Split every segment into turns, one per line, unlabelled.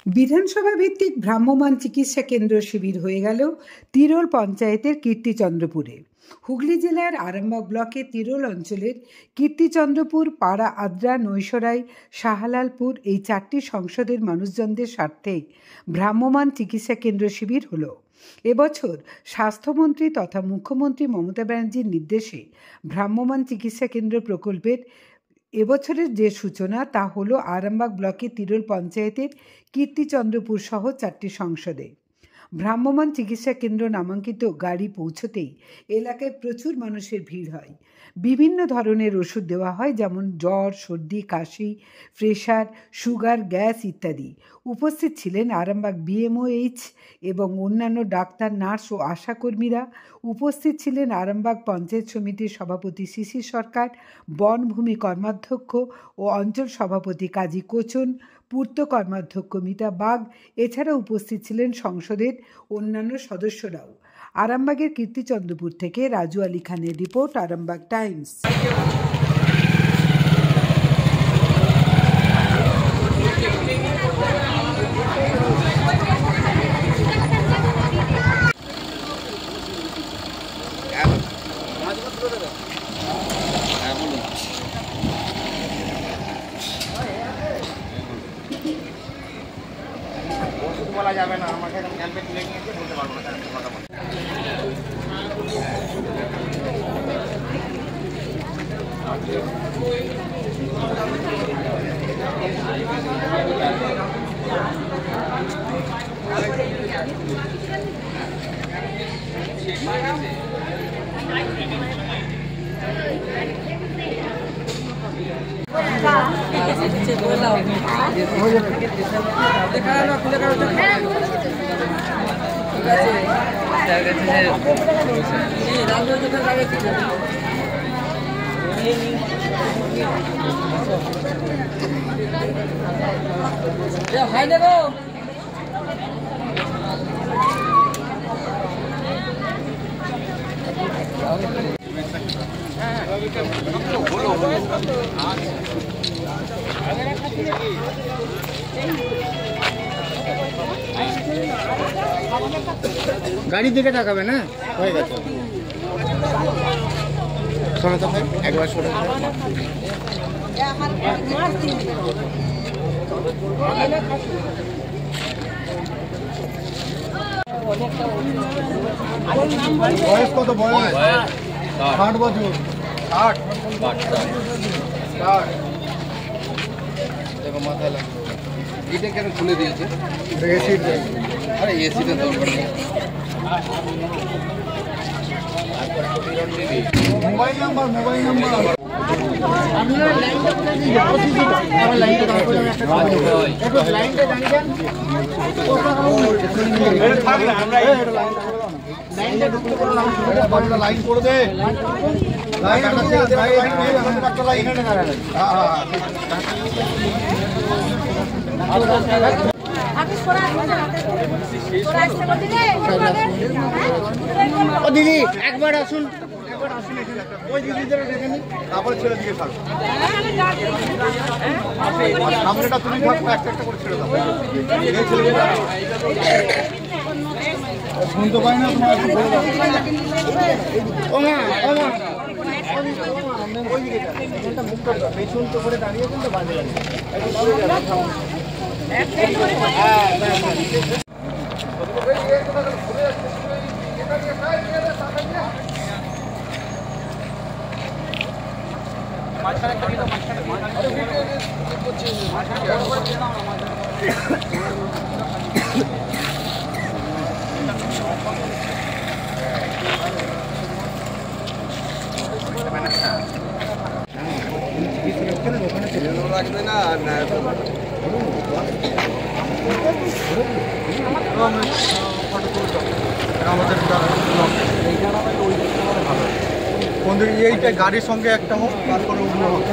বিধানসভা ভিত্তিক ভ্রাম্যমাণ চিকিৎসা কেন্দ্র শিবির হয়ে গেল তিরোল পঞ্চায়েতের কীর্তিচন্দ্রপুরে। হুগলি জেলার আরামবাগ ব্লকের তিরোল অঞ্চলের কীর্তিচন্দ্রপুর, পাড়া আদ্রা, নৈশরাই, শাহলালপুর এই 4টি সংসদের মানুষজনদের স্বার্থে ভ্রাম্যমাণ চিকিৎসা কেন্দ্র শিবির হলো। এবছর স্বাস্থ্যমন্ত্রী তথা মুখ্যমন্ত্রী মমতা ব্যানার্জির নির্দেশে ভ্রাম্যমাণ চিকিৎসা কেন্দ্র প্রকল্পের এবছরের যে সূচনা তা হলো আরামবাগ ব্লকের তিরোল পঞ্চায়েতের কীর্তিচন্দ্রপুর সহ 4টি সংসদে। ভ্রাম্যমাণ চিকিৎসা কেন্দ্র নামাঙ্কিত গাড়ি পৌঁছতেই এলাকায় প্রচুর মানুষের ভিড় হয়। বিভিন্ন ধরনের ওষুধ দেওয়া হয়, যেমন জ্বর, সর্দি, কাশি, প্রেশার, সুগার, গ্যাস ইত্যাদি। উপস্থিত ছিলেন আরামবাগ BMOH এবং অন্যান্য ডাক্তার, নার্স ও আশাকর্মীরা। উপস্থিত ছিলেন আরামবাগ পঞ্চায়েত সমিতির সভাপতি শিশির সরকার, বনভূমি কর্মাধ্যক্ষ ও অঞ্চল সভাপতি কাজী কোচন, পূর্ত কর্মাধ্যক্ষ মিতা বাগ। এছাড়া উপস্থিত ছিলেন সংসদের অন্যান্য সদস্যরাও। আরামবাগের কীর্তিচন্দ্রপুর থেকে রাজু আলী খানের রিপোর্ট, আরামবাগ টাইমস।
বলা যাবে না, আমাকে ক্যাম্পে তুলে নিয়েছে, বলতে পারবো না কথা বলতে। গাড়ির দিকে তাকাবে না, হয়ে গেছে। শোনো তো ভাই, একবার শোনো। বয়স কত? বয়স 60 বছর। 60 দেখো মাথায় লাগবে। এটা কেন খুলে দিয়েছে? আরে এসিটা দরকার নেই। মোবাইল নাম্বার আমি লাইনটা করে দিই, আমার লাইনটা দাও করে একটা একটু লাইনটা জানিয়েন। আমরা লাইনটা ঢুকতে করো না, বাড়িটা লাইন করে দে। লাইন ঢুকে দে ভাই, একটা লাইন এনে না। ও দিদি একবার আসুন, ওই দিদিদের দেখে নিন, তারপরে ছেড়ে দিয়ে থাকো। সামনেটা তুমি থাকো, একটা করে ছেড়ে দাও। শুনতে পাই না তোমার, ও মা ওই দিকে মুখটা পেছন তো করে দাঁড়িয়েছেন তো বাজে লাগে। রাখবে না আমাদের এইটা গাড়ির সঙ্গে একটা হোক, তারপরে অন্য হোক।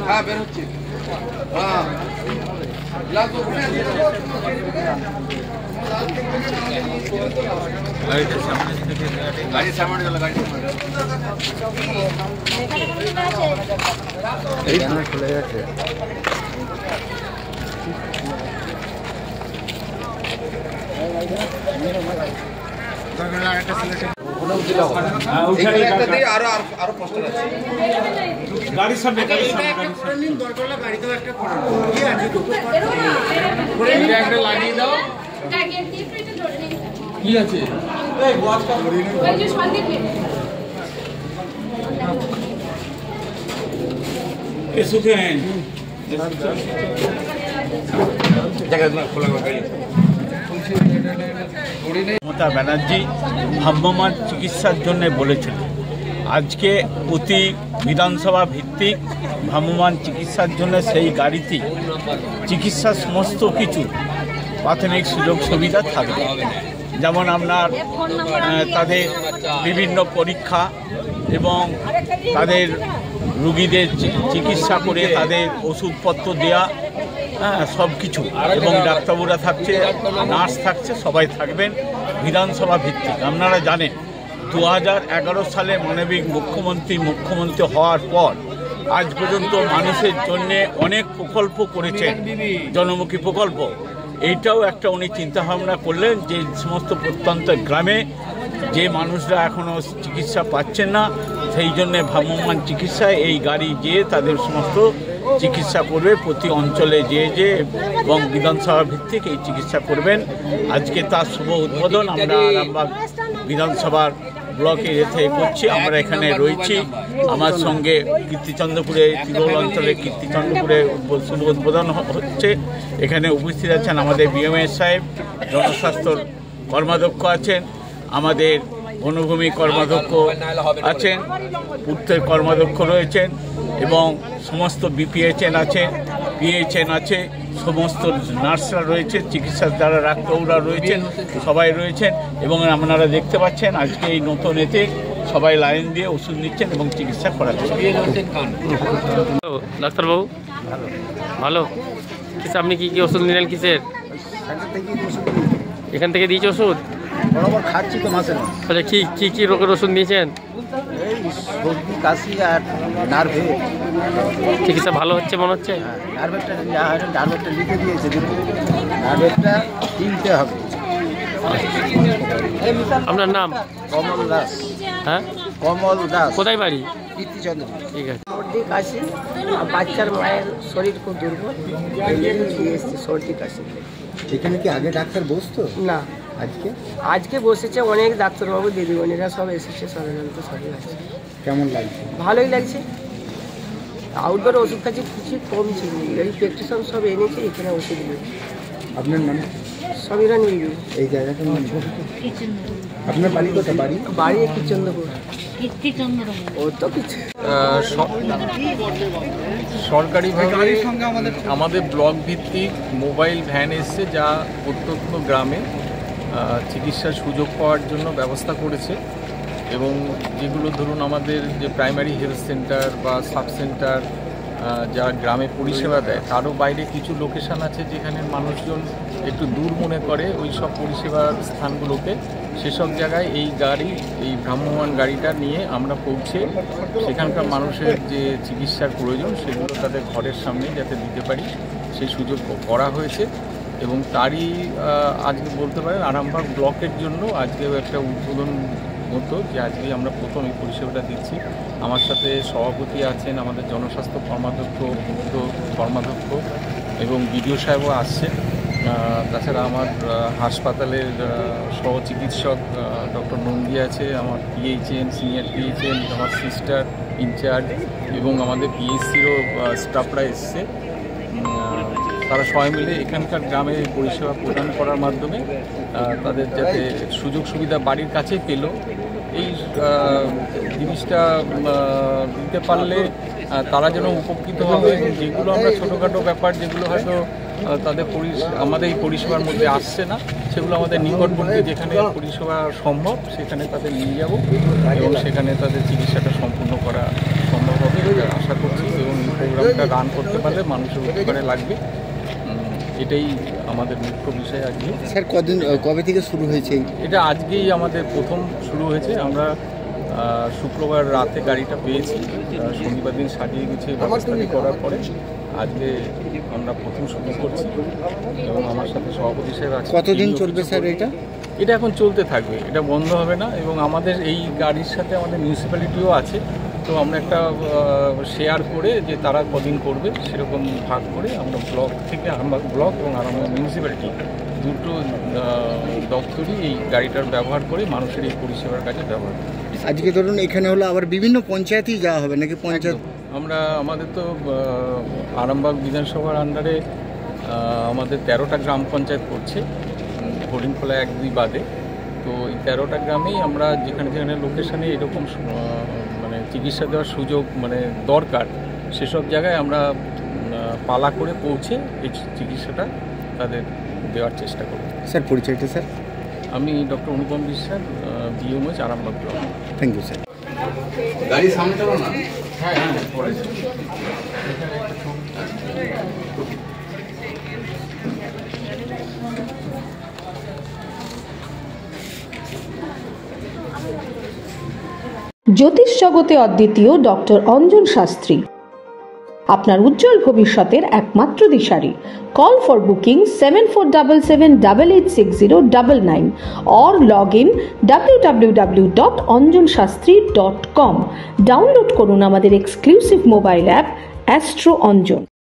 হ্যাঁ বের হচ্ছে। হ্যাঁ গাড়ির সামনে গেল গাড়ি এই চলে যাচ্ছে
গাড়ির সামনে লাগিয়ে দাও কি আছে সুখেন
মমতা ব্যানার্জি ভ্রাম্যমাণ চিকিৎসার জন্য বলেছিলেন। আজকে প্রতি বিধানসভা ভিত্তিক ভ্রাম্যমাণ চিকিৎসার জন্য সেই গাড়িতে চিকিৎসার সমস্ত কিছু প্রাথমিক সুযোগ সুবিধা থাকবে, যেমন আপনার তাদের বিভিন্ন পরীক্ষা এবং তাদের রুগীদের চিকিৎসা করে তাদের ওষুধপত্র দেওয়া, সব কিছু, এবং ডাক্তারবাবুরা থাকছে, নার্স থাকছে, সবাই থাকবেন বিধানসভা ভিত্তিক। আপনারা জানেন 2011 সালে মানবিক মুখ্যমন্ত্রী হওয়ার পর আজ পর্যন্ত মানুষের জন্যে অনেক প্রকল্প করেছেন, জনমুখী প্রকল্প। এইটাও একটা উনি চিন্তাভাবনা করলেন যে সমস্ত প্রত্যন্ত গ্রামে যে মানুষরা এখনও চিকিৎসা পাচ্ছেন না, সেই জন্যে ভ্রাম্যমাণ চিকিৎসায় এই গাড়ি যেয়ে তাদের সমস্ত চিকিৎসা করবে, প্রতি অঞ্চলে যেয়ে এবং বিধানসভা ভিত্তিক এই চিকিৎসা করবেন। আজকে তার শুভ উদ্বোধন আমরা আরামবাগ বিধানসভার ব্লকে করছি। আমরা এখানে রয়েছি, আমার সঙ্গে কীর্তিচন্দ্রপুরে তিরোল অঞ্চলে কীর্তিচন্দ্রপুরে শুভ উদ্বোধন হচ্ছে। এখানে উপস্থিত আছেন আমাদের বিএমএস সাহেব, জনস্বাস্থ্য কর্মাধ্যক্ষ আছেন, আমাদের বনভূমি কর্মাধ্যক্ষ আছেন, পূর্তের কর্মাধ্যক্ষ রয়েছেন এবং সমস্ত বিপিএইচএন আছেন, পিএইচএন আছে, সমস্ত নার্সরা রয়েছে, চিকিৎসার দ্বারা ডাক্তাররা রয়েছেন, সবাই রয়েছেন। এবং আপনারা দেখতে পাচ্ছেন আজকে এই নতুন এতে সবাই লাইন দিয়ে ওষুধ নিচ্ছেন এবং চিকিৎসা করাচ্ছেন।
ডাক্তারবাবু ভালো, আপনি কি কি ওষুধ নিলেন? কিসের? এখান থেকে দিয়েছে ওষুধ?
বরাবর খাচ্ছি তো মাসে মাস।
আচ্ছা, কি কি রোগের ওষুধ নিয়েছেন?
এই সর্দি, কাশি আর নার্ভে।
চিকিৎসা ভালো হচ্ছে মনে হচ্ছে?
নার্ভেরটা নার্ভেরটা লিখে দিয়েছে, নার্ভেরটা কিনতে হবে।
আপনার নাম?
কমল দাস।
হ্যাঁ,
কমল দাস।
কোথায় বাড়ি?
কীর্তিচন্দ্র।
ঠিক আছে।
সর্দি কাশি, বাচ্চার মায়ের শরীর খুব দুর্বল, এসছে সর্দি কাশি।
এখানে কি আগে ডাক্তার বসতো
না, আজকে বসেছে অনেক ডাক্তারবাবু, দিদিমণিরা সব এসেছে, সাধারণত সবই আছে।
কেমন লাগছে?
ভালোই লাগছে। আউটডোর ওষুধ খাচ্ছি, কিছু কম ছিল, এই প্রেসক্রিপশন সব এনেছে, এখানে ওষুধ নেই।
আপনার নাম?
সমীরা নিয়ে
এই জায়গাটার নাম? আপনার বাড়ি কোথায়?
বাড়ি কীর্তিচন্দ্রপুর। ও তো কিছু
সরকারিভাবে আমাদের ব্লক ভিত্তিক মোবাইল ভ্যান এসছে, যা প্রত্যন্ত গ্রামে চিকিৎসার সুযোগ পাওয়ার জন্য ব্যবস্থা করেছে। এবং যেগুলো ধরুন আমাদের যে প্রাইমারি হেলথ সেন্টার বা সাব সেন্টার যারা গ্রামে পরিষেবা দেয়, তারও বাইরে কিছু লোকেশান আছে যেখানে মানুষজন একটু দূর মনে করে ওই সব পরিষেবার স্থানগুলোকে, সেসব জায়গায় এই ভ্রাম্যমাণ গাড়িটা নিয়ে আমরা পৌঁছে সেখানকার মানুষের যে চিকিৎসার প্রয়োজন সেগুলো তাদের ঘরের সামনে যাতে দিতে পারি সেই সুযোগ করা হয়েছে। এবং তারই আজকে বলতে পারেন আরামবাগ ব্লকের জন্য আজকেও একটা উদ্বোধন মতো, যে আজকে আমরা প্রথম এই পরিষেবাটা দিচ্ছি। আমার সাথে সভাপতি আছেন, আমাদের জনস্বাস্থ্য কর্মাধ্যক্ষ, পূর্ত কর্মাধ্যক্ষ এবং বিডিও সাহেবও আসছে। তাছাড়া আমার হাসপাতালের সহ চিকিৎসক ডক্টর নন্দী আছে, আমার পিএইচএন, সিনিয়র পিএইচএন, আমার সিস্টার ইনচার্জ এবং আমাদের পিএইচসিরও স্টাফরা এসছে। তারা সবাই মিলে এখানকার গ্রামে পরিষেবা প্রদান করার মাধ্যমে তাদের যাতে সুযোগ সুবিধা বাড়ির কাছে পেল, এই জিনিসটা দিতে পারলে তারা যেন উপকৃত হবে। যেগুলো আমরা ছোটোখাটো ব্যাপার যেগুলো হয়তো তাদের আমাদের এই পরিষেবার মধ্যে আসছে না, সেগুলো আমাদের নিকটবর্তী যেখানে পরিষেবা সম্ভব সেখানে তাদের নিয়ে যাব এবং সেখানে তাদের চিকিৎসাটা সম্পূর্ণ করা সম্ভব হবে আশা করছি। এবং এই প্রোগ্রামটা রান করতে পারলে মানুষের উপকারে লাগবে, এটাই আমাদের মুখ্য বিষয় আজকে।
স্যার কবে থেকে শুরু হয়েছে?
এটা আজকেই আমাদের প্রথম শুরু হয়েছে। আমরা শুক্রবার রাতে গাড়িটা পেয়েছি, শনিবার দিন সাজিয়ে গুছিয়ে ব্যবস্থাটি করার পরে আজকে আমরা প্রথম শুরু করছি এবং আমার সাথে সভাপতি সাহেব আছে।
কতদিন চলবে স্যার এটা?
এটা এখন চলতে থাকবে, এটা বন্ধ হবে না। এবং আমাদের এই গাড়ির সাথে আমাদের মিউনিসিপ্যালিটিও আছে, তো আমরা একটা শেয়ার করে যে তারা কদিন করবে সেরকম ভাগ করে আমরা ব্লক থেকে আরামবাগ ব্লক এবং আরামবাগ মিউনিসিপ্যালিটি দুটো দপ্তরই এই গাড়িটার ব্যবহার করে মানুষের এই পরিষেবার কাজে ব্যবহার করি।
আজকে ধরুন এখানে হলো আবার বিভিন্ন পঞ্চায়েতেই যাওয়া হবে নাকি? পঞ্চায়েত
আমরা আমাদের তো আরামবাগ বিধানসভার আন্ডারে আমাদের 13টা গ্রাম পঞ্চায়েত পড়ছে, হরিণখোলা 1-2 বাদে। তো এই 13টা গ্রামেই আমরা যেখানে যেখানে লোকেশানে এরকম মানে চিকিৎসা দেওয়ার সুযোগ মানে দরকার, সেসব জায়গায় আমরা পালা করে পৌঁছে এই চিকিৎসাটা তাদের দেওয়ার চেষ্টা করব।
স্যার পরিচয়টা স্যার?
আমি doctor Anupam Biswas, BMH Arambagh block.
Thank you sir.
গাড়ি সামনে চলো না।
হ্যাঁ পরে
জ্যোতিষ জগতে অদ্বিতীয় ডক্টর অঞ্জন শাস্ত্রী, আপনার উজ্জ্বল ভবিষ্যতের একমাত্র দিশারি। Call for booking 7477886099 or log in www.anjanshastri.com। Download করুন আমাদের exclusive mobile app Astro Anjan.